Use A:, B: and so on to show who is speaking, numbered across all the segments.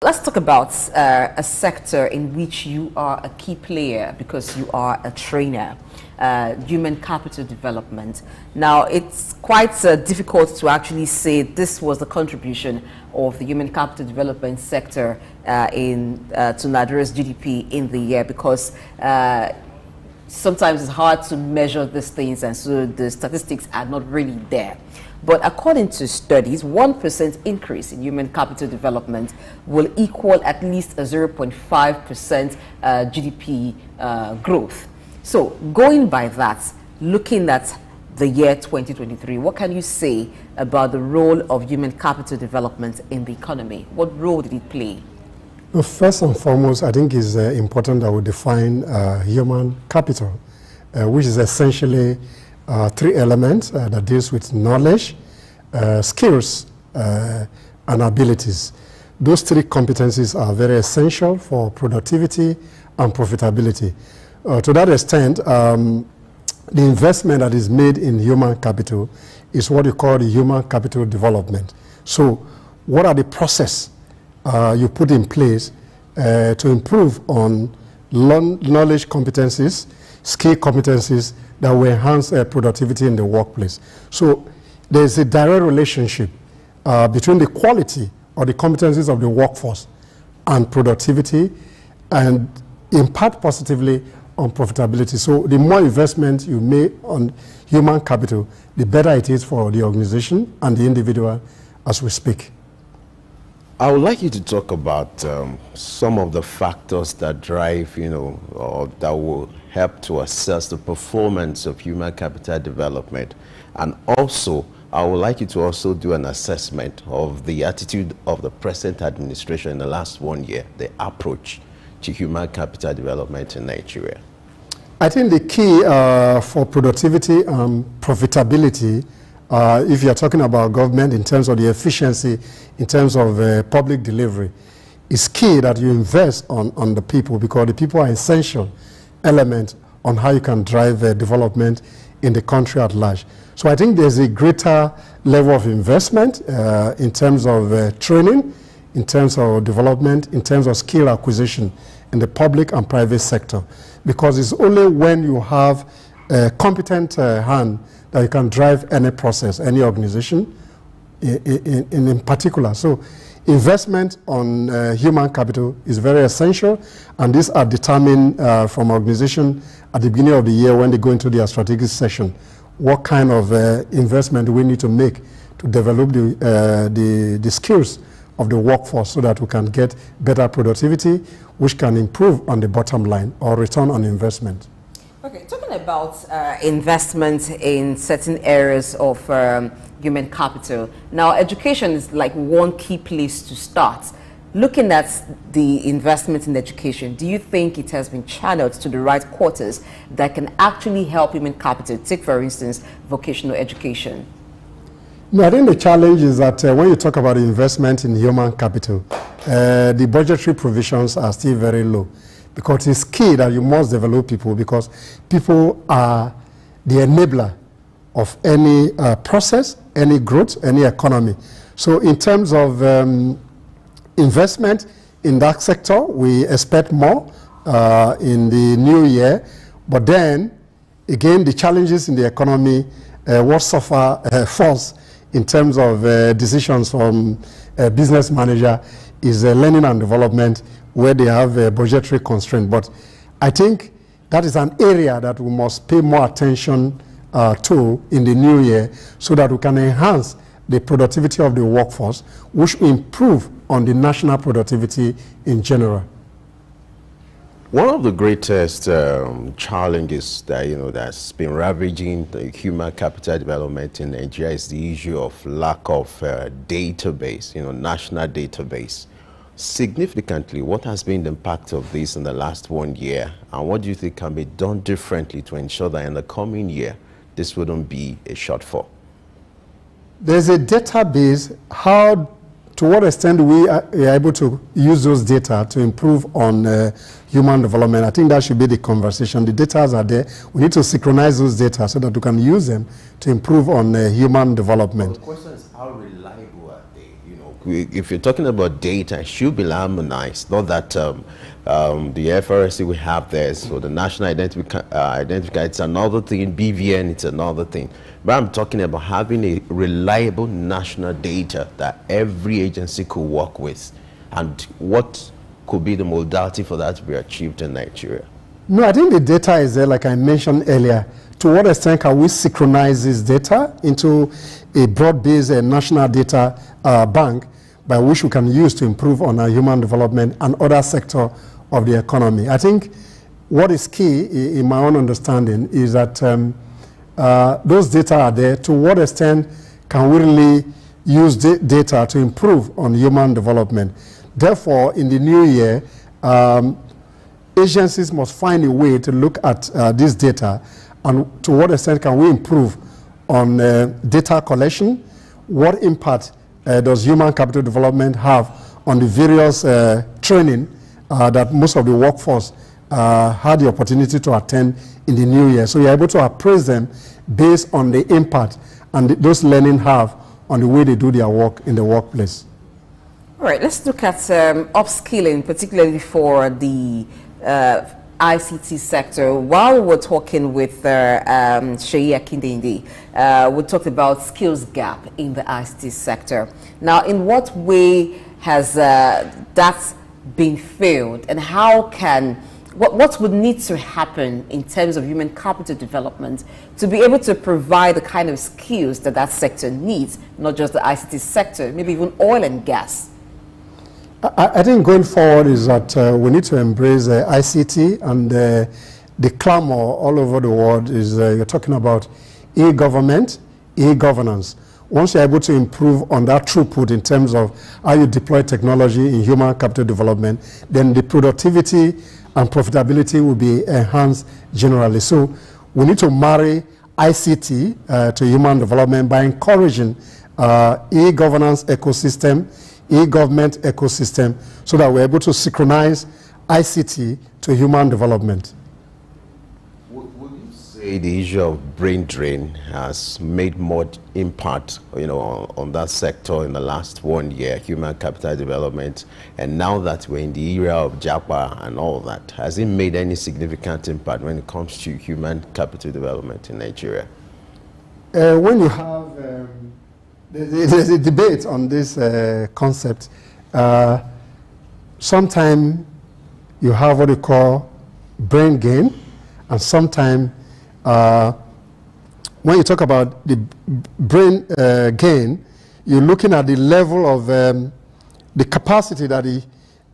A: Let's talk about a sector in which you are a key player because you are a trainer, human capital development. Now, it's quite difficult to actually say this was the contribution of the human capital development sector to Nigeria's GDP in the year, because sometimes it's hard to measure these things, and so the statistics are not really there. But according to studies, 1% increase in human capital development will equal at least a 0.5% GDP growth. So going by that, looking at the year 2023, what can you say about the role of human capital development in the economy? What role did it play?
B: Well, first and foremost, I think it's important that we define human capital, which is essentially three elements that deals with knowledge, skills, and abilities. Those three competencies are very essential for productivity and profitability. To that extent, the investment that is made in human capital is what you call the human capital development. So what are the processes you put in place to improve on knowledge competencies, skill competencies that will enhance productivity in the workplace? So there's a direct relationship between the quality or the competencies of the workforce and productivity, and impact positively on profitability. So the more investment you make on human capital, the better it is for the organization and the individual as we speak.
C: I would like you to talk about some of the factors that drive, or that will help to assess the performance of human capital development. And also, I would like you to also do an assessment of the attitude of the present administration in the last 1 year, the approach to human capital development in Nigeria.
B: I think the key for productivity and profitability, if you're talking about government in terms of the efficiency, in terms of public delivery, is key that you invest on the people, because the people are essential element on how you can drive development in the country at large. So I think there's a greater level of investment in terms of training, in terms of development, in terms of skill acquisition in the public and private sector, because it's only when you have a competent hand that you can drive any process, any organization in particular. So investment on human capital is very essential, and these are determined from organization at the beginning of the year when they go into their strategic session. What kind of investment do we need to make to develop the skills of the workforce so that we can get better productivity, which can improve on the bottom line or return on investment.
A: Okay, talking about investment in certain areas of human capital. Now, education is like one key place to start. Looking at the investment in education, do you think it has been channeled to the right quarters that can actually help human capital? Take, for instance, vocational education.
B: No, I think the challenge is that when you talk about investment in human capital, the budgetary provisions are still very low, because it's key that you must develop people, because people are the enabler of any process, any growth, any economy. So in terms of investment in that sector, we expect more in the new year. But then, again, the challenges in the economy will suffer first in terms of decisions from a business manager is learning and development, where they have a budgetary constraint. But I think that is an area that we must pay more attention to in the new year, so that we can enhance the productivity of the workforce, which will improve on the national productivity in general.
C: One of the greatest challenges that that's been ravaging the human capital development in Nigeria is the issue of lack of database, national database. Significantly, what has been the impact of this in the last 1 year, and what do you think can be done differently to ensure that in the coming year this wouldn't be a shortfall?
B: There's a database. To what extent we are able to use those data to improve on human development? I think that should be the conversation. The data are there. We need to synchronize those data so that we can use them to improve on human development.
C: Well, the question is, how reliable are they? if you're talking about data, it should be harmonized. Not that the FRSC we have there, so the national identifier, it's another thing. BVN, it's another thing. But I'm talking about having a reliable national data that every agency could work with, and what could be the modality for that to be achieved in Nigeria.
B: No, I think the data is there, like I mentioned earlier. To what extent can we synchronize this data into a broad-based national data bank by which we can use to improve on our human development and other sectors of the economy? I think what is key, in my own understanding, is that those data are there. To what extent can we really use data to improve on human development? Therefore, in the new year, agencies must find a way to look at this data, and to what extent can we improve on data collection? What impact does human capital development have on the various training that most of the workforce had the opportunity to attend in the new year? So you're able to appraise them based on the impact and those learning have on the way they do their work in the workplace.
A: All right, let's look at upskilling, particularly for the ICT sector. While we're talking with Seyi Akindende, we talked about skills gap in the ICT sector. Now, in what way has that been filled, and how can, what would need to happen in terms of human capital development to be able to provide the kind of skills that that sector needs, not just the ICT sector, maybe even oil and gas?
B: I think going forward is that we need to embrace ICT, and the clamor all over the world is you're talking about e-government, e-governance. Once you're able to improve on that throughput in terms of how you deploy technology in human capital development, then the productivity and profitability will be enhanced generally. So we need to marry ICT to human development by encouraging e-governance ecosystem, e-government ecosystem, so that we're able to synchronize ICT to human development.
C: Would you say the issue of brain drain has made more impact, on that sector in the last 1 year, human capital development, and now that we're in the era of JAPA and all that, has it made any significant impact when it comes to human capital development in Nigeria?
B: When you have there's a debate on this concept. Sometimes you have what you call brain gain, and sometimes when you talk about the brain gain, you're looking at the level of the capacity that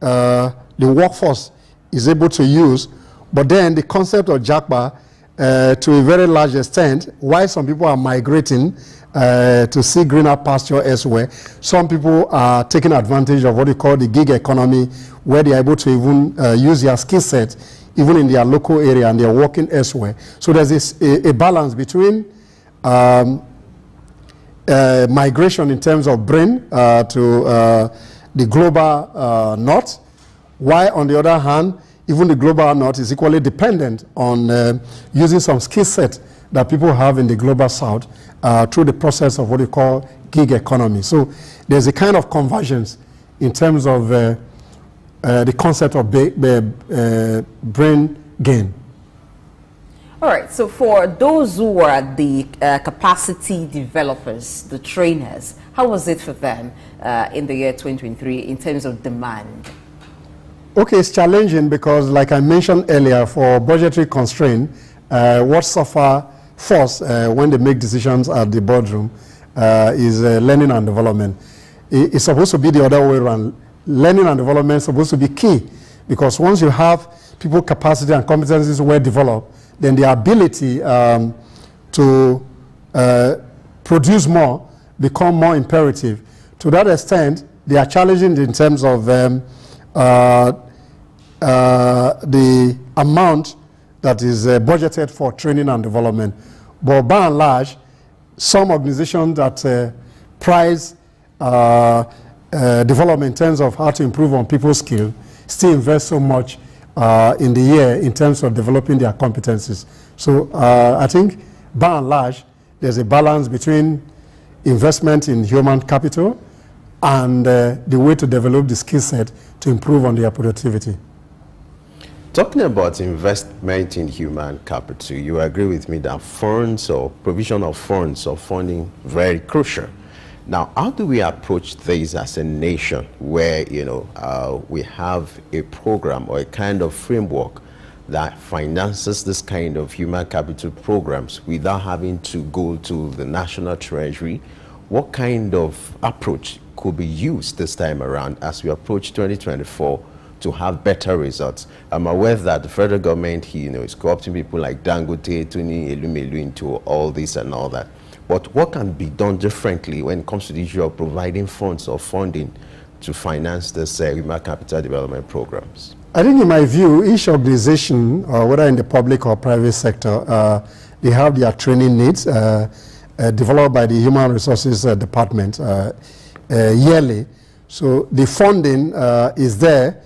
B: the workforce is able to use. But then the concept of JAPA, to a very large extent, why some people are migrating to see greener pasture elsewhere. Some people are taking advantage of what we call the gig economy, where they are able to even use their skill set even in their local area, and they are working elsewhere. So there's a balance between migration in terms of brain to the global north, while on the other hand, even the global north is equally dependent on using some skill set that people have in the global south through the process of what we call gig economy. So there's a kind of convergence in terms of the concept of brain gain.
A: All right, so for those who are the capacity developers, the trainers, how was it for them in the year 2023 in terms of demand?
B: Okay, it's challenging because, like I mentioned earlier, for budgetary constraint, what suffer first when they make decisions at the boardroom is learning and development. It's supposed to be the other way around. Learning and development is supposed to be key, because once you have people capacity and competencies well developed, then the ability to produce more become more imperative. To that extent, they are challenging in terms of the amount that is budgeted for training and development. But by and large, some organizations that prize development in terms of how to improve on people's skills still invest so much in the year in terms of developing their competencies. So I think by and large, there's a balance between investment in human capital, and the way to develop the skill set to improve on their productivity.
C: Talking about investment in human capital, you agree with me that funds or provision of funds or funding very crucial. Now, how do we approach this as a nation where, you know, we have a program or a kind of framework that finances this kind of human capital programs without having to go to the national treasury? What kind of approach could be used this time around as we approach 2024 to have better results? I'm aware that the federal government, you know, is co-opting people like Dangote, Tuni Elumelu into all this and all that. But what can be done differently when it comes to the issue of providing funds or funding to finance this human capital development programs?
B: I think in my view, each organization, whether in the public or private sector, they have their training needs developed by the Human Resources Department yearly. So the funding is there.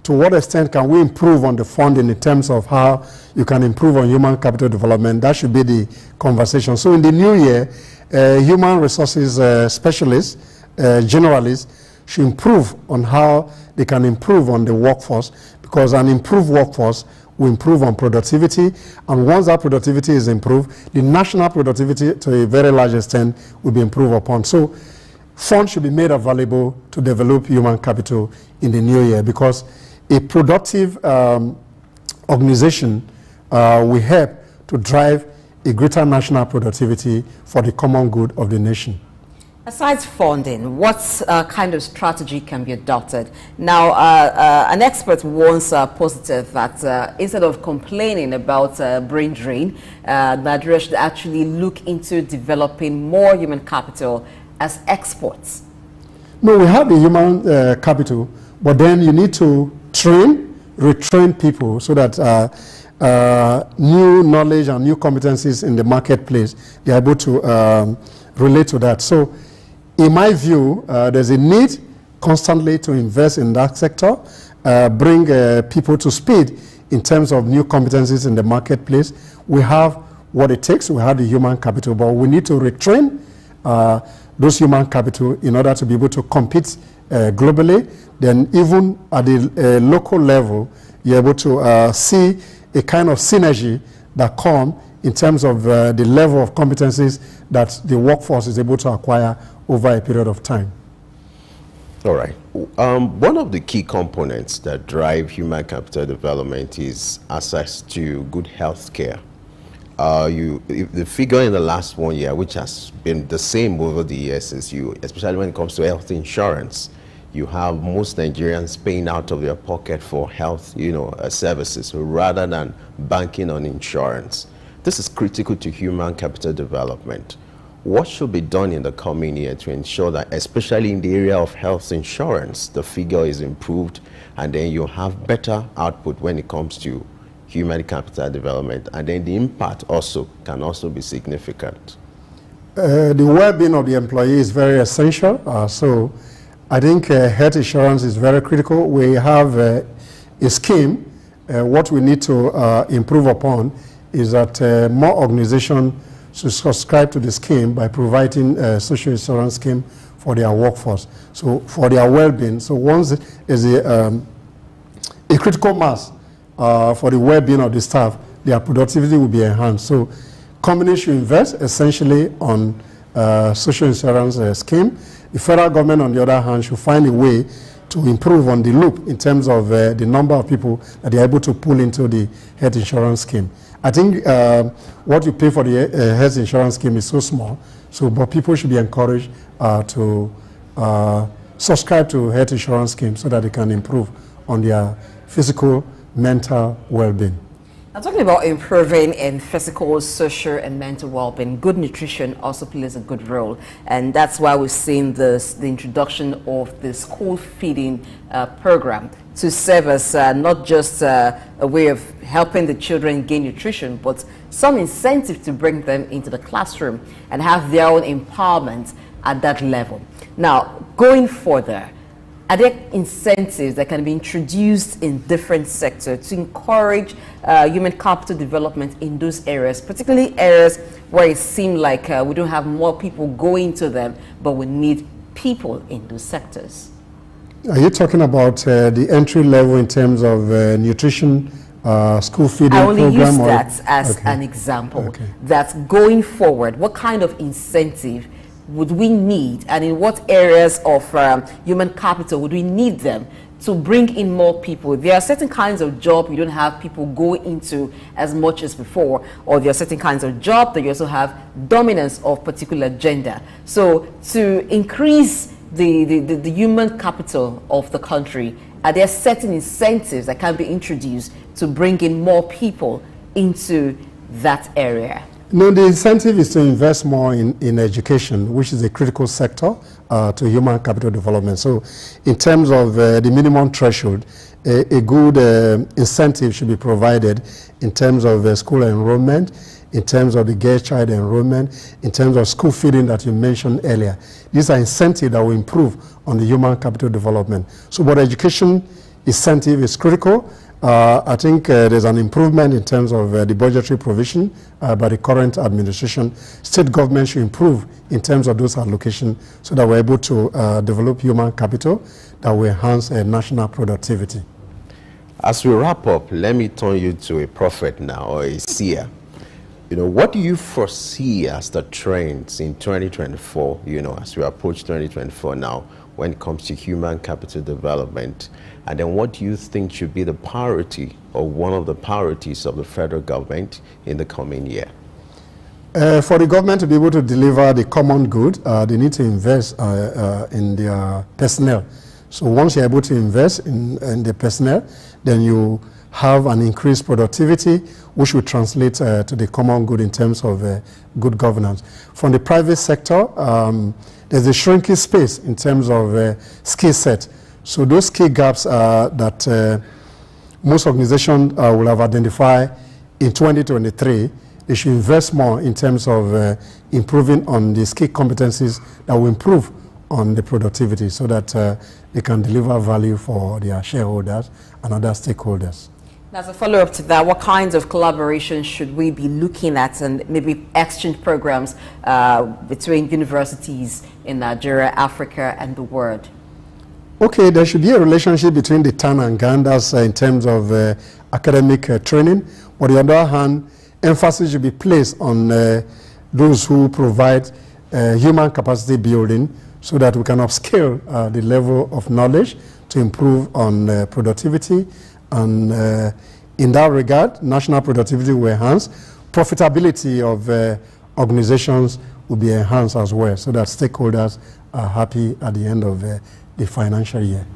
B: To what extent can we improve on the funding in terms of how you can improve on human capital development? That should be the conversation. So in the new year, human resources specialists, generalists, should improve on how they can improve on the workforce, because an improved workforce will improve on productivity, and once that productivity is improved, the national productivity to a very large extent will be improved upon. So funds should be made available to develop human capital in the new year, because a productive organization will help to drive a greater national productivity for the common good of the nation.
A: Aside funding, what kind of strategy can be adopted? Now, an expert once posited that instead of complaining about brain drain, Nigeria should actually look into developing more human capital as exports.
B: No, we have the human capital, but then you need to retrain people so that new knowledge and new competencies in the marketplace, they are able to relate to that. So in my view, there's a need constantly to invest in that sector, bring people to speed in terms of new competencies in the marketplace. We have what it takes, we have the human capital, but we need to retrain those human capital in order to be able to compete globally. Then even at the local level, you're able to see a kind of synergy that comes in terms of the level of competencies that the workforce is able to acquire over a period of time.
C: All right. One of the key components that drive human capital development is access to good health care. The figure in the last 1 year, which has been the same over the years, is especially when it comes to health insurance, you have most Nigerians paying out of their pocket for health, services rather than banking on insurance. This is critical to human capital development. What should be done in the coming year to ensure that, especially in the area of health insurance, the figure is improved and then you have better output when it comes to human capital development, and then the impact can also be significant?
B: The well-being of the employee is very essential. So I think health insurance is very critical. We have a scheme. What we need to improve upon is that more organizations should subscribe to the scheme by providing a social insurance scheme for their workforce, so for their well-being. So once there's a critical mass for the well-being of the staff, their productivity will be enhanced. So companies should invest essentially on social insurance scheme. The federal government, on the other hand, should find a way to improve on the loop in terms of the number of people that they are able to pull into the health insurance scheme. I think what you pay for the health insurance scheme is so small, but people should be encouraged to subscribe to health insurance scheme so that they can improve on their physical, mental well-being.
A: Now, talking about improving in physical, social, and mental well-being, good nutrition also plays a good role, and that's why we've seen the introduction of the school feeding program to serve as not just a way of helping the children gain nutrition, but some incentive to bring them into the classroom and have their own empowerment at that level. Now, going further, are there incentives that can be introduced in different sectors to encourage human capital development in those areas, particularly areas where it seems like we don't have more people going to them, but we need people in those sectors.
B: Are you talking about the entry level in terms of nutrition, school feeding program?
A: I only use that as an example.
B: Okay.
A: That going forward, what kind of incentive would we need, and in what areas of human capital would we need them to bring in more people? There are certain kinds of job you don't have people go into as much as before, or there are certain kinds of job that you also have dominance of particular gender. So to increase the human capital of the country, are there certain incentives that can be introduced to bring in more people into that area?
B: No, the incentive is to invest more in education, which is a critical sector to human capital development. So in terms of the minimum threshold, a good incentive should be provided in terms of school enrollment, in terms of the girl child enrollment, in terms of school feeding that you mentioned earlier. These are incentives that will improve on the human capital development. So what education incentive is critical. I think there's an improvement in terms of the budgetary provision by the current administration. State government should improve in terms of those allocations so that we're able to develop human capital that will enhance national productivity.
C: As we wrap up, let me turn you to a prophet now, or a seer. You know, what do you foresee as the trends in 2024, you know, as we approach 2024 now, when it comes to human capital development? And then what do you think should be the priority, or one of the priorities of the federal government in the coming year?
B: For the government to be able to deliver the common good, they need to invest in their personnel. So once you're able to invest in the personnel, then you have an increased productivity, which will translate to the common good in terms of good governance. From the private sector, there's a shrinking space in terms of skill set. So those skill gaps that most organizations will have identified in 2023, they should invest more in terms of improving on the skill competencies that will improve on the productivity so that they can deliver value for their shareholders and other stakeholders.
A: As a follow-up to that, what kinds of collaboration should we be looking at, and maybe exchange programs between universities in Nigeria, Africa, and the world?
B: Okay, there should be a relationship between the TAN and GANDAS in terms of academic training. But on the other hand, emphasis should be placed on those who provide human capacity building so that we can upscale the level of knowledge to improve on productivity. And in that regard, national productivity will enhance. Profitability of organizations will be enhanced as well, so that stakeholders are happy at the end of the financial year.